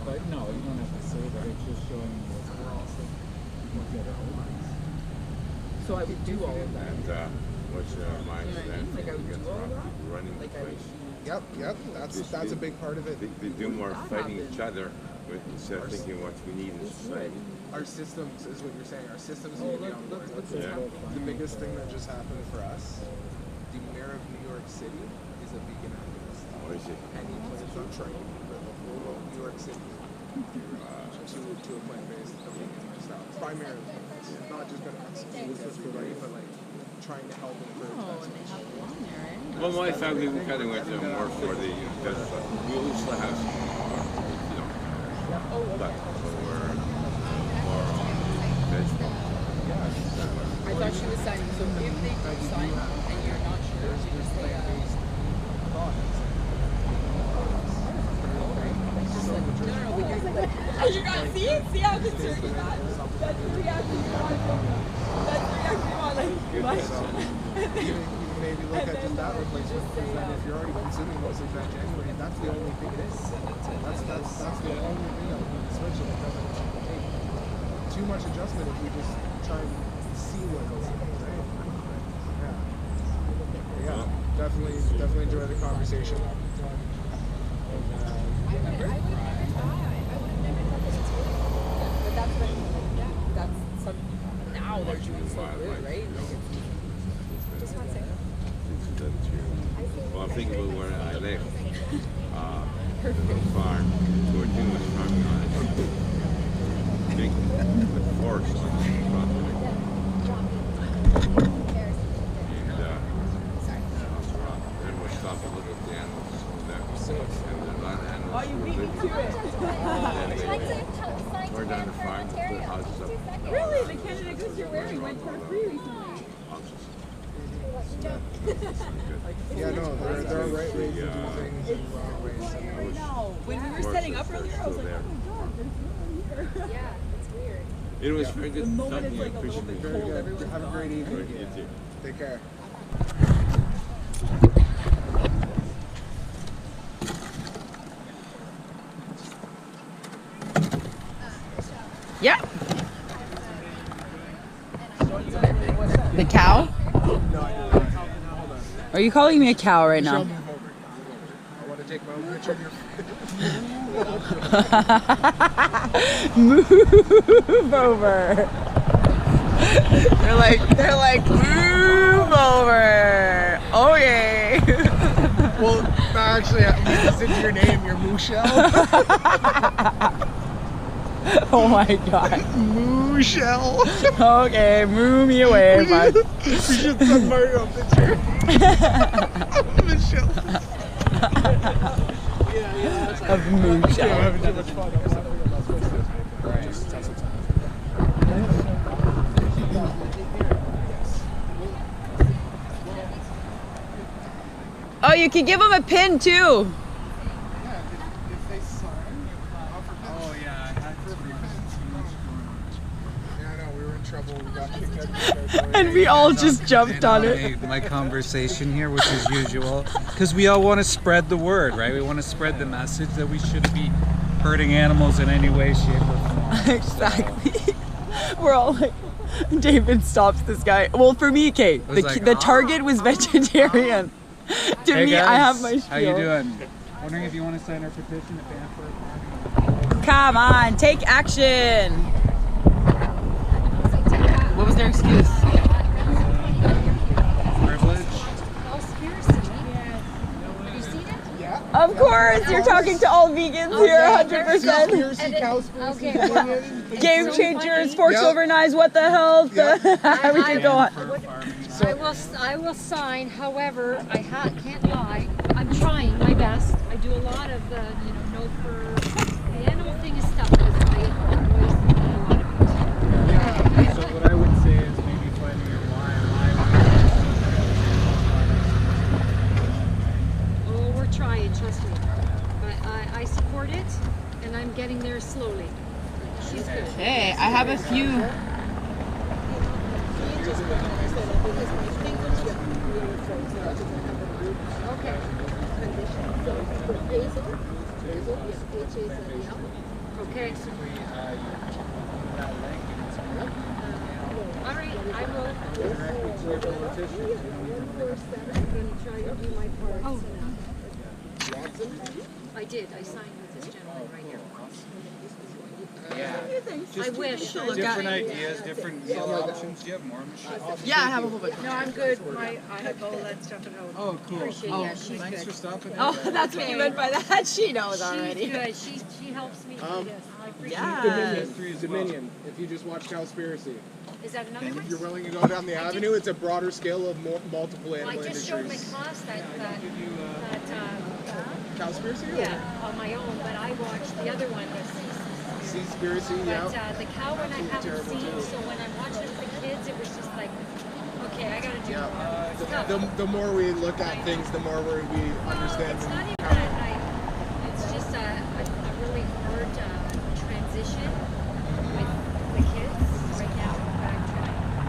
But no, you don't have to save it. It's just showing you what's So I would do all of that. And what's your mindset? Like I would do all of that? Running the place. Yep. That's a big part of it. They do more fighting each other instead of thinking what we need in society. Our systems is what you're saying. Our systems need to be on board. The biggest thing that just happened for us, the mayor of New York City is a vegan activist. Oh, is it? And he plans on training the whole of New York City to a plant-based vegan lifestyle. Primarily, not just going to exclusively, right? But like trying to help improve that situation. Well, my family, we kind of went more for the veg stuff. We also have some, but we're more on veg stuff. I thought she was signing, so if they do sign and you're not sure, she just like no, but you guys see how concerned you got? That's the reaction you want. That's the reaction you want. Like, Even maybe look at just that replacement, because then if you're already consuming mostly veg anyway, that's the only thing it is. That's the only thing that we can switch it. It doesn't take too much adjustment if we just try and see what goes in, right? Yeah, definitely enjoy the conversation. but that's what that's some now they're doing so good, right? Just one second. Well, I'm thinking about where I live. The farm, we're doing this farming on it. Big forest on the property. And then we'll stop and look at the animals. And a lot of animals. Oh, you beat me to it. We're down the farm, put houses up. Really? The Canada Goose you're wearing went for free recently. Yeah, no, there are right ways to do things and wrong ways. No, when we were setting up earlier, I was like, oh my god, there's no one here. Yeah, it's weird. It was very good. The moment it's like a little bit Very cold, good. everyone's Have a great evening. You too. Take care. Yeah. The cow? Are you calling me a cow right now? I want to take my own picture of your Move over. They're like, move over. Okay. Well, actually, this is your name. You're Michelle. Oh my god. Michelle. Okay, move me away, bud. We should send Mario a picture. Michelle. Of Michelle. I'm having too much fun. I'm laughing at my Right. Just have some time. Oh, you can give them a pin too. And we all just jumped on it. My conversation here, which is usual, because we all want to spread the word, right? We want to spread the message that we shouldn't be hurting animals in any way, shape, or form. Exactly. So. We're all like, David stops this guy. Well, for me, Kate, the target was vegetarian. To hey me, guys, I have my spiel. How you doing? Wondering if you want to sign our petition to ban for. Come on, take action. What was their excuse? Privilege. Of course, you're talking to all vegans here, 100%. Game changers, forks over knives, what the hell? We can go on. I will sign. However, I can't lie. I'm trying my best. I do a lot of the, no fur. The animal thing is tough because I always do a lot of it. So what I would say is maybe finding a Oh, we're trying. Trust me. But I support it, and I'm getting there slowly. She's good. Okay, I have a few. Okay. Okay. All right, I will. I'm going to try to do my part. Oh. I did. I signed with this gentleman right here. Yeah. I wish. Different ideas, different options. Do you have more machines? Yeah, I have a whole bunch. No, I'm good. I have all that stuff at home. Oh, cool. Appreciate Oh, it. She's thanks good. for stopping. Oh, that's what you meant by that. She knows already. She's good. She helps me through this. I appreciate Yeah. Dominion. If you just watch Cowspiracy, it. Is that another if one? you're willing to go down the avenue, it's a broader scale of multiple Well, animal I just showed my industries. class that Cowspiracy? yeah, on my own, but I watched the other one, the Seaspiracy, yeah. But the cow one I haven't Terrible seen, too. so when I'm watching it with the kids, it was just like, okay, I gotta do Yeah. more stuff. The more we look at things, the more we understand. It's not even that it's just a really hard transition with the kids right now. Back to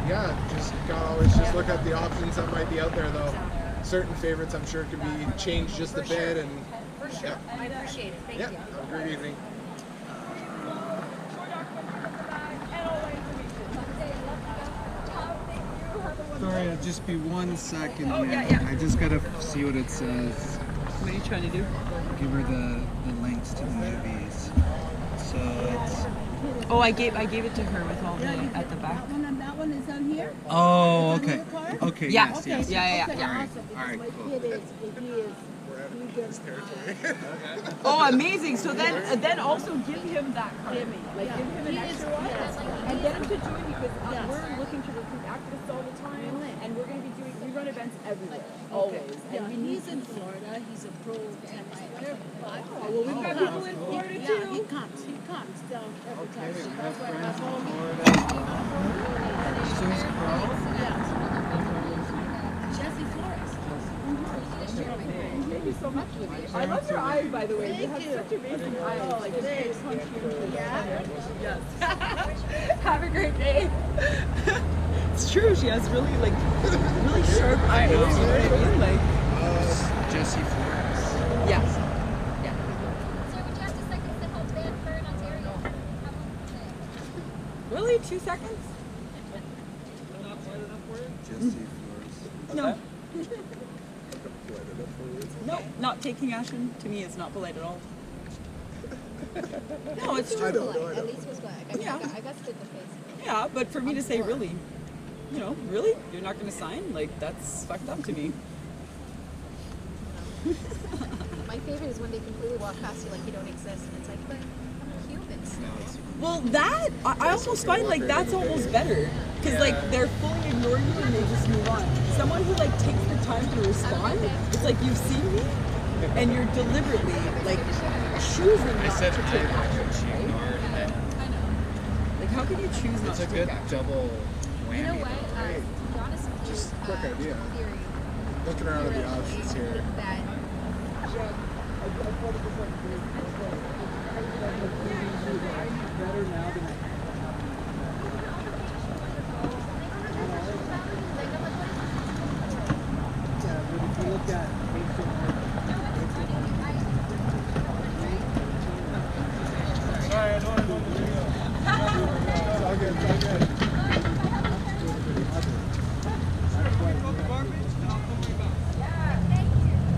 Yeah, just gotta always just look at the options that might be out there, though. Certain favorites, I'm sure, can be changed just a bit, and for sure. I appreciate it. Thank yeah, you. have a great evening. Sorry, it'll just be 1 second. Yeah. I just gotta see what it says. What are you trying to do? Give her the links to the movies. So it's. Oh, I gave it to her with all the at the back. That one is on here? Oh, okay. Okay. Yeah. Yes. Yes. Yeah. All right. Cool. Oh, amazing! So then also give him that card. Give him an extra one, and get him to join because we're looking to recruit activists all the time, and we're going to be we run events everywhere, always. Yeah, he's in Florida. He's a pro tennis player. Well, we've got people in Florida too. Yeah, he comes down every time. So he's pro? Jesse Flores. Thank you so much, Libby. I love your eyes, by the way. You have such amazing eyes. Like, it's punch you. Yeah? Yes. Have a great day. It's true. She has really, like, really sharp eyes. You know what I mean? Like, Jesse Flores. yeah. Sir, would you have 2 seconds to help ban fur in Ontario? Really? 2 seconds? Jesse Flores. No. No, not taking action to me is not polite at all. No, it's true. At least was black. I got spit in the face. Yeah, but for me to say really, really? You're not going to sign? Like, that's fucked up to me. My favorite is when they completely walk past you like you don't exist, and it's like, but I'm humans. Well, I almost find like that's almost better. Because like they're fully ignoring you and they just move on. Someone who like takes the time to respond, it's like you've seen me and you're deliberately like choosing not to take action, right? Like how can you choose not to take action? It's a good double whammy. You know what? To be honest with you, Just quick idea. theory. Looking around at the options here. That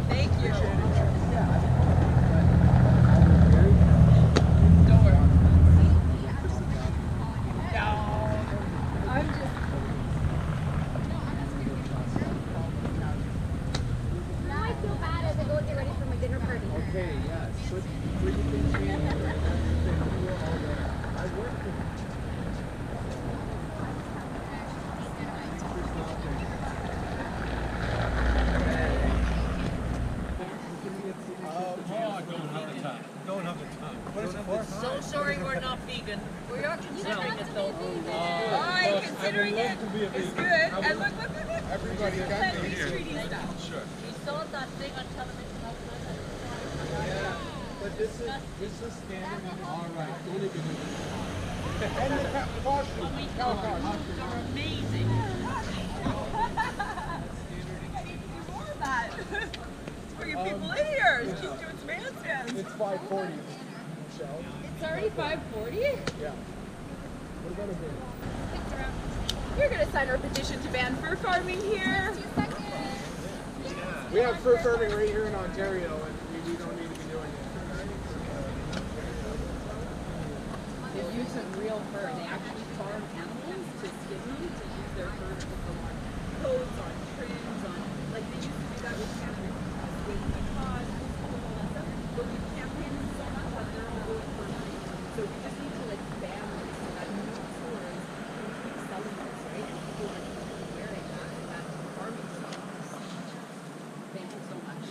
Thank you. now I feel bad as I go get ready for my dinner party. Okay, yes. But you can change it. I work with So sorry we're not vegan. We are considering it though. I'm considering it. It's good. And look. everybody got me here. Treaty stuff. Sure. We saw that thing on television last night. Yeah. But this is standing on all right. Don't even and the caution. They're amazing. I need to do more of that. Let's bring people in here. Keep doing some handstands. It's 5:40. Michelle. It's already 5:40? Yeah. What about a bit? You're going to sign our petition to ban fur farming here. 2 seconds. We have fur farming right here in Ontario, and we don't need to be doing it. isn't real fur. They actually farm animals to skin them to use their fur to put them on coats, on trims, on like they used to do that with cannabis, with the cause, all that stuff. But we campaign so much that they're all going for free. So we just need to like ban them so that new stores can keep selling this, right? And people are wearing that farming stuff. Thank you so much.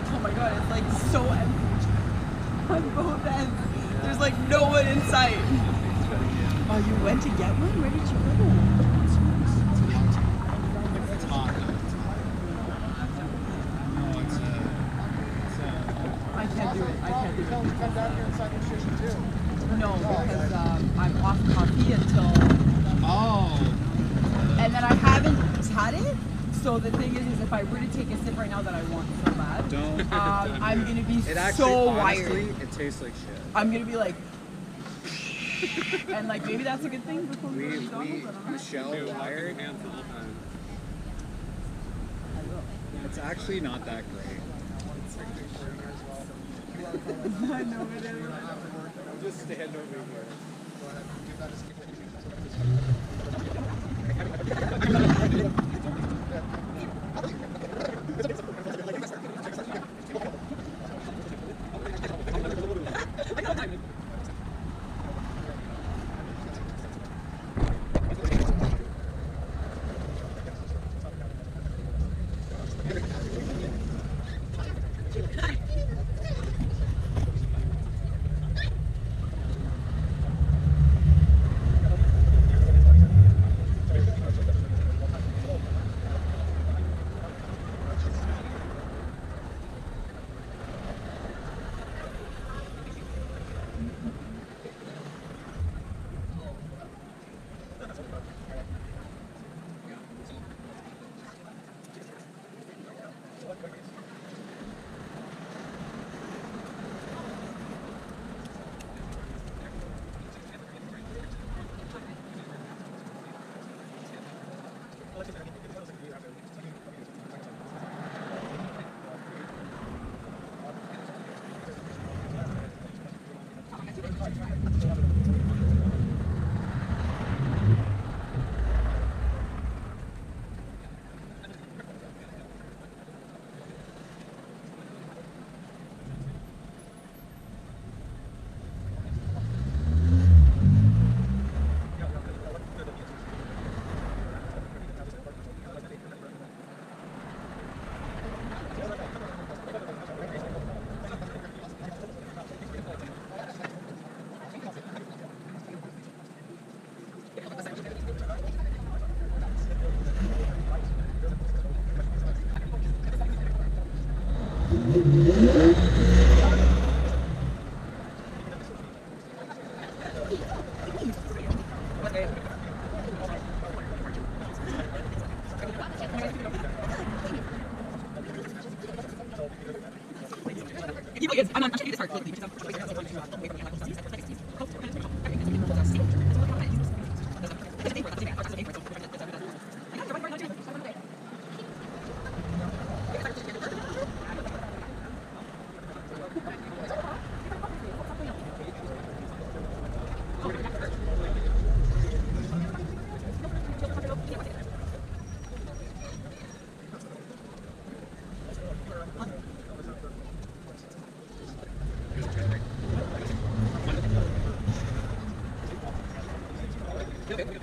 Oh my god, it's like so empty on both ends. There's like no one in sight. Oh, you went to get one? Where did you go? It's hot. No, I can't do it. I can't do it. Come down here inside the station too. No, because I'm off coffee until. Oh. And then I haven't had it. So the thing is if I were to take a sip right now that I want so bad, Don't. I'm gonna be It actually, so honestly, wired. it tastes like shit. I'm gonna be like, and like maybe that's a good thing for Michelle wired. It's actually not that great. I know it is. Just stand over here. I'm not sure this part.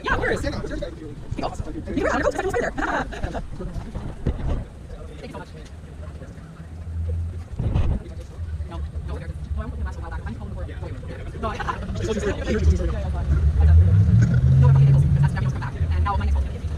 Yeah, of course. You were on a coast, there. Thank you so much. No, no, I won't put the mask on while back. I'm calling the word. No, I no, I'm because that's never come back. And now my next one's going to be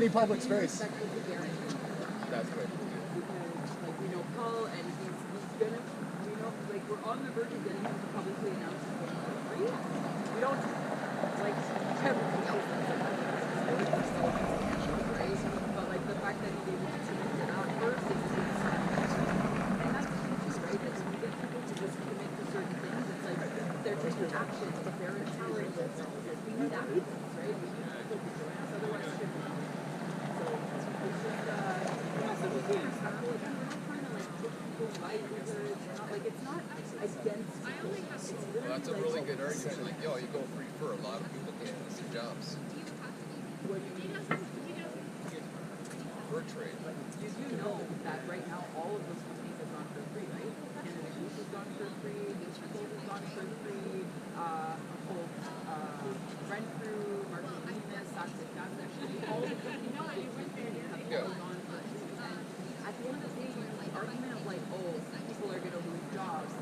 any public space. That's good. Like, we know Paul, and he's gonna, we know, like, we're on the verge of getting him to publicly announce he's going for free. We don't, like, everything else that's right? But, like, the fact that he's able to commit to that first is and that's the key, right? That when we get people to just commit to certain things, it's like they're taking action, they're empowering themselves. We need action, right? We need people to join us, otherwise it's going to be so it's just, we're not trying to, like, take people's livelihoods, we're not, like, it's not against people. Well, that's a really good argument. Like, yo, you go free for a lot of people can't lose their jobs. What do you mean? For trade. You do know that right now all of those companies have gone for free, right? Canada Goose has gone for free, Nature Gold has gone for free, Renfrew, Martinez, Saxon Casa, all the companies have gone for free. And at the end of the day, the argument of like, oh, people are going to lose jobs,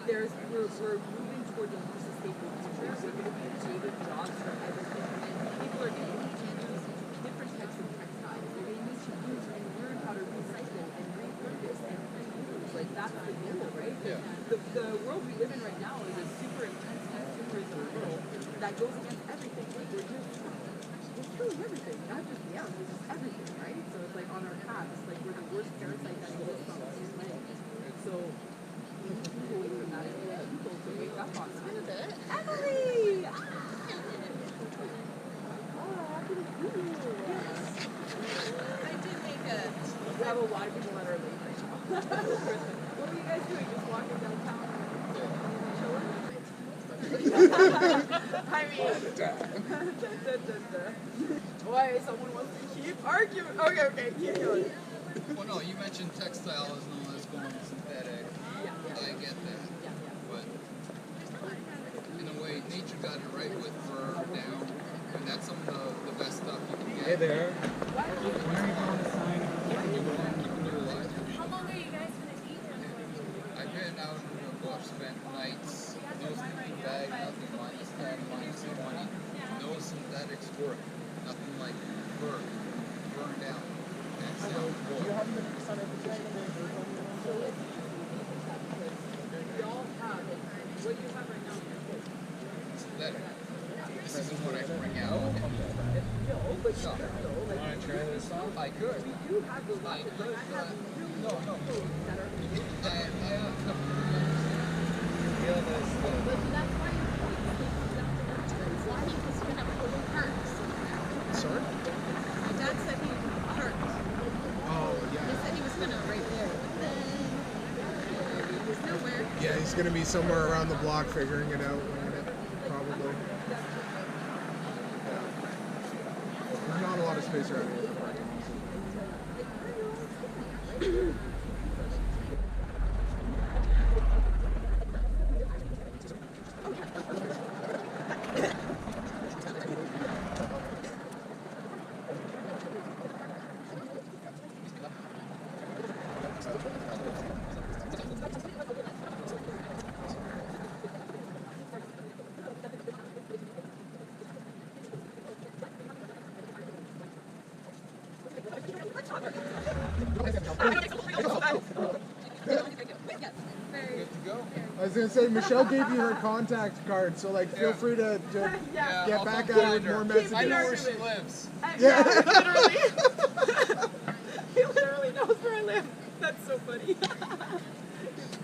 we're moving towards a more sustainable future. We're going to be creating jobs for everything. And people are going to need to use different types of textiles. They're going to need to use and learn how to recycle and repurpose and reuse. Like, that's the goal, right? Yeah. The world we live in right now is a super intense consumerism world that goes against everything. Like, we're killing everything, not just the animals, it's just everything, right? So it's like on our cats, like we're the worst parasite that exists on this planet. So we need to move away from that and get people to wake up on that. Emily! I did make a. We have a lot of people that are late right now. What are you guys doing? Just walking downtown? Chilling? I mean, why someone wants to keep arguing? Okay, keep going. Well, no, you mentioned textiles and all that's going synthetic. I get that. But in a way, nature got it right with fur down. And that's some of the best stuff you can get. Hey there. When are you going to sign? Keeping you alive. How long are you guys gonna be here? I've been out in the bush, spent nights, no sleeping bag, nothing minus 10, minus 20. No synthetics work. Nothing like fur. Burn down. And so, You haven't been decided to check the so it's y'all have what you have right now in your case. synthetic. This isn't what I bring out. No, but you could though. Like, Want to try this out? I could. we do have those I options. could. I have really No. that are But that's why you're why he was gonna park somewhere. Sorry? My dad said he parked. Oh, He yeah. said he was gonna right there, but then he was nowhere. Yeah, he's going to be somewhere around the block figuring it out, probably. Yeah. There's not a lot of space around here for parking. I was gonna say Michelle gave you her contact card, so like feel free to get back at her with more messages. I know where she lives. Yeah, literally. He literally knows where I live. That's so funny.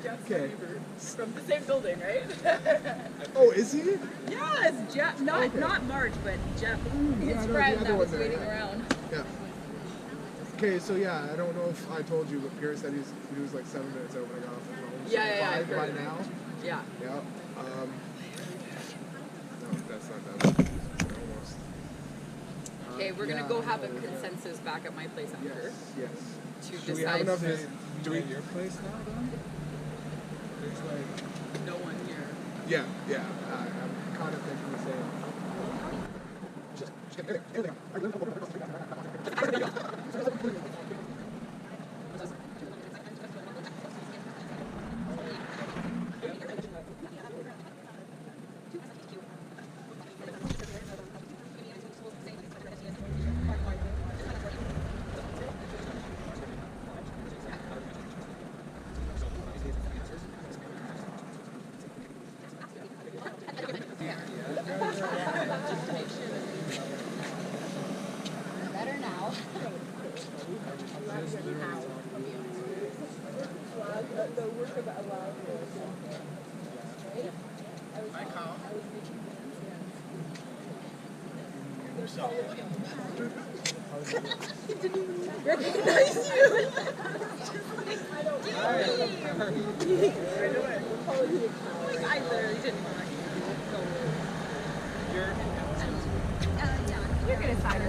Jeff's my neighbor from the same building, right? Oh, is he? Yes, Jeff. Not Marge, but Jeff. His friend that was waiting around. Yeah. Okay, so yeah, I don't know if I told you, but Pierre said he was like 7 minutes out when I got off the phone. So Yeah, 5 by now. Yeah. Yeah. No, that's not that much. Almost. Okay, we're gonna go have a consensus back at my place after. Yes. To Do decide. we have enough? Do we at your place now, then? There's like no one here. Yeah. I'm kind of thinking the same. Recognize you. I literally didn't want to go. You're gonna sign it.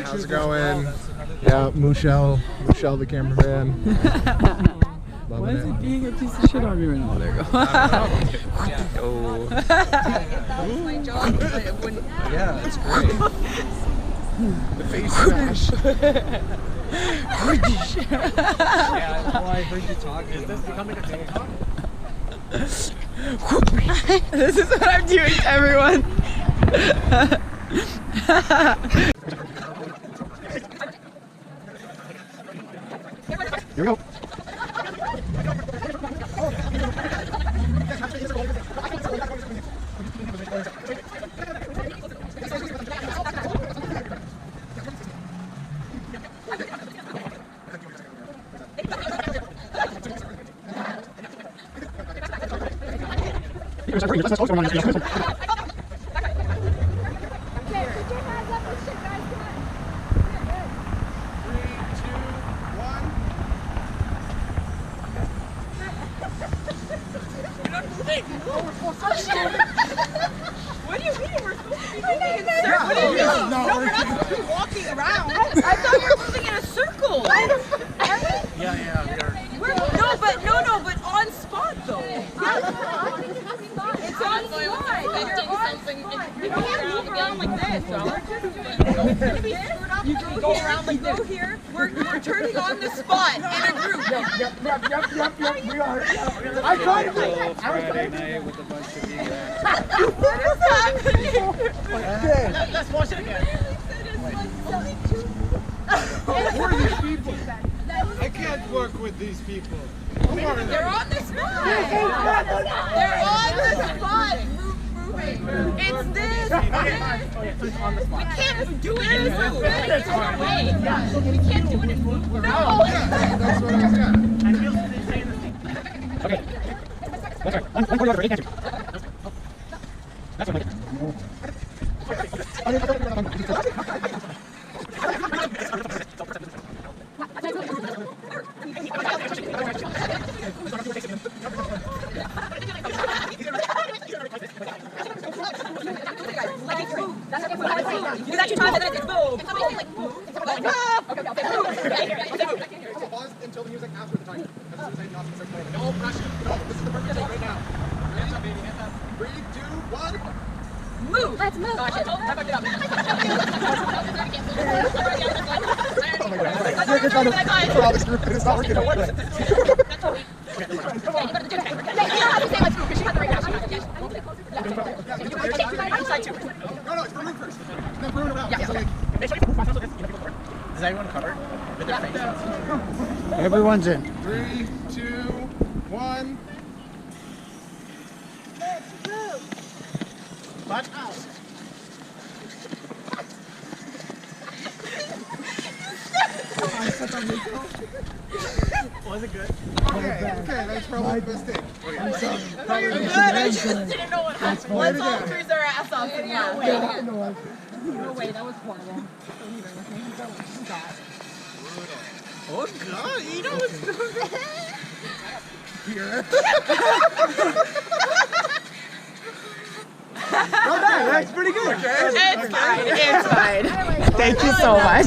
How's it going? Yeah, Michelle the cameraman. Why is it being a piece of shit on me right now? There you go. That's my job, but it wouldn't. Yeah, that's great. The face smash. Yeah, well, I heard you talking. Is this becoming a TikTok? This is what I'm doing to everyone. Here we go. What do you mean? We're supposed to be moving in circles. What do you mean? No, we're not supposed to be walking around. I thought we were moving in a circle. Are we? Yeah, we are. No, but on spot though. It's on spot. You can't move around like this. You go around like this. You go here. We're turning on the spot in a group. Yep, we are. I tried to Friday night with a bunch of DJs. What is happening? Let's watch it again. Who are these people? I can't work with these people. Who are they? They're on the spot. They're on the spot. Moving. It's this. We can't do it in a circle. We can't do it in a circle. No. That's what I said. Okay. That's right. One for the other, 8 cancer. That's what You got your time and then it's move. Pause until the music after the time. No pressure. No, this is the perfect time right now. Hands up, baby. Hands up. 3, 2, 1. Move. Let's move. Gosh, Oh my God. It's not working. No, it's Maroon first. No, Maroon around. Yeah. So like, Is everyone covered? With their face? Everyone's in. 3, 2, 1. Let's move. Watch out. Was it good? Okay, that's probably a mistake. I'm sorry. I just didn't know what happened. Let's all freeze our ass off. No way, that was horrible. Oh God, you know what's here. Okay, that's pretty good. It's fine. It's fine. Thank you so much.